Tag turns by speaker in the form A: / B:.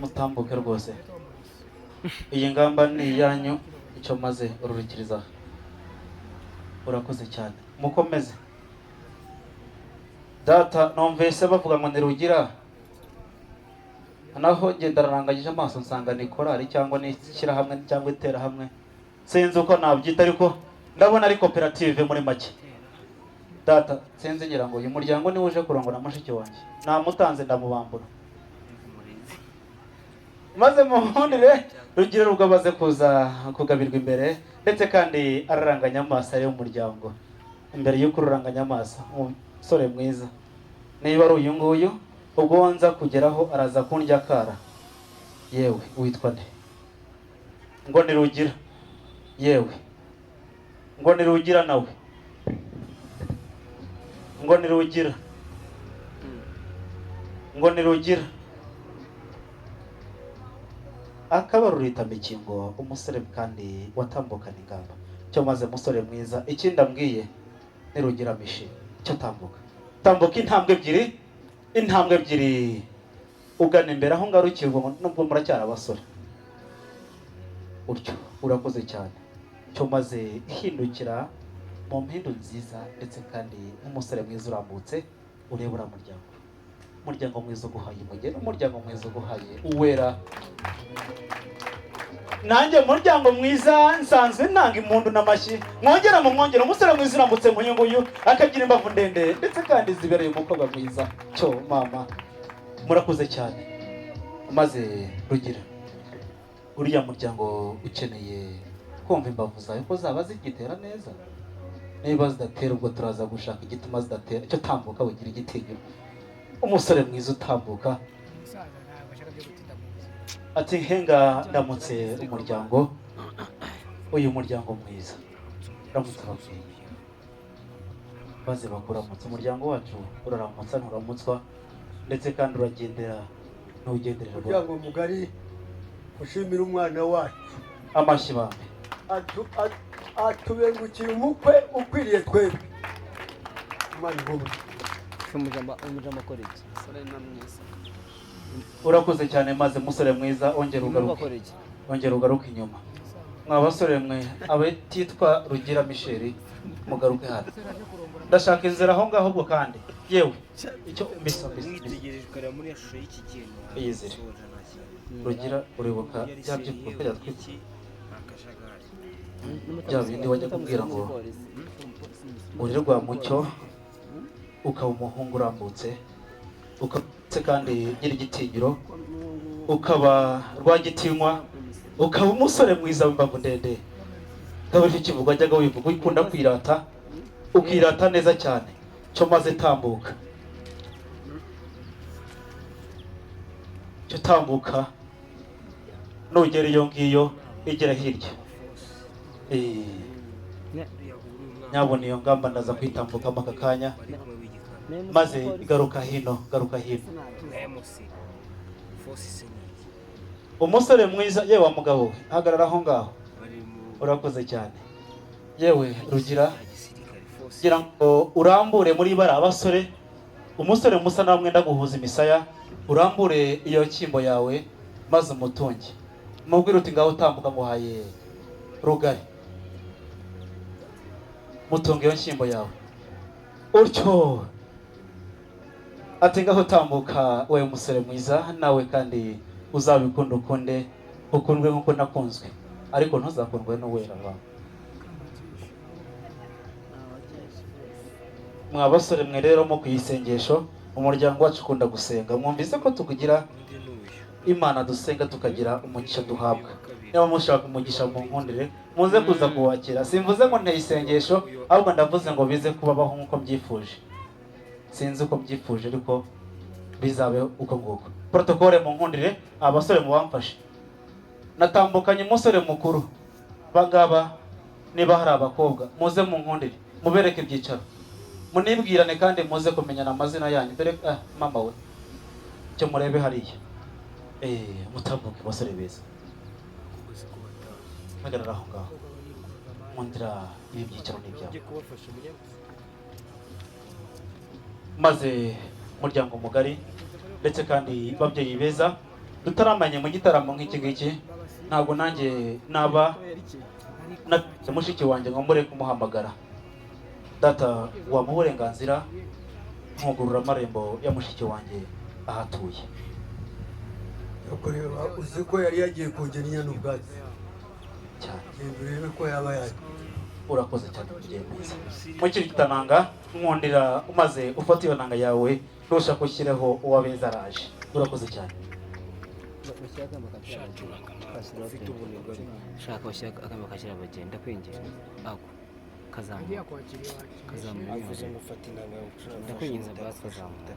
A: mutambuke rwose iyi ngamba ni iyanyu icyo maze ururikiriza urakoze cyane mukomeze data numvise bavuga ngo nirugira naho ngenda narangagije amaso nsanga ni korari cyangwa ni ishyirahamwe cyangwa iterahamwe sinzi uko nabyita ariko ndabona ari koperative muri make data sinzi ngira ngo uyu muryango niwe uje kurongora mushiki wanjye namutanze ndamubambura maze muhundire Rugira rugabaze kuza kugabirwa imbere ndetse kandi araranganya amaso ari umuryango imbere y'uko ururanganya amaso umusore mwiza niba ari uyu nguyu ubwo nza kugeraho araza kundya kara yewe witwa nde ngo ni Rugira yewe ngo ni Rugira nawe ngo ni Rugira ngo ni Rugira akaba rurita mikingo umusore kandi watambukana ingamba cyo maze musore mwiza ikindi ambwiye ni Rugira mishi cyo tambuka intambwe ebyiri ugana imbere aho ngarukirwa nubwo muracyari abasore utyo urakoze cyane cyo maze ihindukira mu mpindu nziza ndetse kandi nk'umusore mwiza urambutse ureba umuryango mwiza uguhaye umugeni umuryango mwiza uguhaye uwera nanjye umuryango mwiza nsanzwe ntanga impundu n'amashyi mwongera umusore mwiza urambutse nk'uyu nguyu akagira imbavu ndende ndetse kandi zibereye umukobwa mwiza cyo mama murakoze cyane maze Rugira uriya muryango ukeneye kumva imbavu zawe ko zaba zigitera neza niba zidatera ubwo turaza gushaka igituma zidatera cyo tambuka wigira igitinyiro umusore mwiza utambuka ati henga ndamutse umuryango uyu muryango mwiza ramutse ababyeyi maze bakuramutse umuryango wacu uraramutsa nturamutswa ndetse kandi uragendera ntugenderera
B: umuryango mugari ushimira umwana wacu
A: amashyi bambe
B: atubengukiye umukwe ukwiriye twebwe imana ihubu
C: umujama korege
A: urakoze cyane maze musore mwiza ongera ugaruke inyuma mwa basore mwe abatitwa Rugira Michel mugaruke hano ndashaka inzira aho ngaho ubwo kandi yewe icyo mbisa yizire Rugira uribuka bya by'uko yatwitse bya bindi wajya kubwira ngo urirwa mucyo ukaba umuhungu urambutse ukabutse kandi gira igitinyiro ukaba rwagitinywa ukaba umusore mwiza w'imbavu ndende ukaba icyo kivuga ajyaga wivuga ukunda kwirata ukirata neza cyane cyo maze tambuka cyo tambuka nugera iyo ngiyo igera hirya nyabona iyo ngamba ndaza kwitambukamo aka kanya maze garuka hino umusore mwiza yewe wa mugabo we hagarara aho ngaho urakoze cyane yewe Rugira gira ngo urambure muri bara abasore umusore musa nawe mwenda guhuza imisaya urambure iyo kimbo yawe maze umutunge mubwire uti ngaho utambuka muhaye rugari mutunge iyo kimbo yawe utyo ati ngaho utambuka we musore mwiza nawe kandi uzabikunda ukundwe nk'uko nakunzwe ariko ntuzakundwe n'uwera wawe mwa basore mwe rero mu kuyisengesho umuryango wacu ukunda gusenga mwumvise ko tukugira imana dusenga tukagira umugisha duhabwa niba mushaka umugisha mu nkundire muze kuza kuwakira simvuze ngo nteye isengesho ahubwo ndavuze ngo bize kubabaho nk'uko byifuje sinzi uko byifuje ariko bizabe uko nguko protokole mu nkundire abasore mu bamfashe natambukanye umusore mukuru bangaba niba hari abakobwa muze mu nkundire mubereke ibyicaro munibwirane kandi muze kumenyana amazina yanyu dore mama we cyo murebe hariya mutambuke basore beza hagarara aho ngaho mu nzira y'ibyicaro n'ibyawe maze umuryango mugari ndetse kandi babyeyi beza tutaramanye mu gitaramo nk'iki ngiki ntabwo nanjye naba na mushiki wanjye ngo mbure kumuhamagara. Data wamuha uburenganzira nkugurura amarembo ya mushiki wanjye ahatuye.
B: kureba uzi ko yari yagiye kongera inyana ubwatsi
A: cyane.
B: urebe ko yaba yaje.
A: Urakoze cyane mugiye mwiza. Mukiri gitananga nkundira umaze ufata iyo nanga yawe ntusha kushyireho uwabeza araje. Urakoze cyane.
C: Shaka washyira akamba kashyira abagenda kwinjira ako kazamuka kazamuka ndakwinjiza basi kazamuka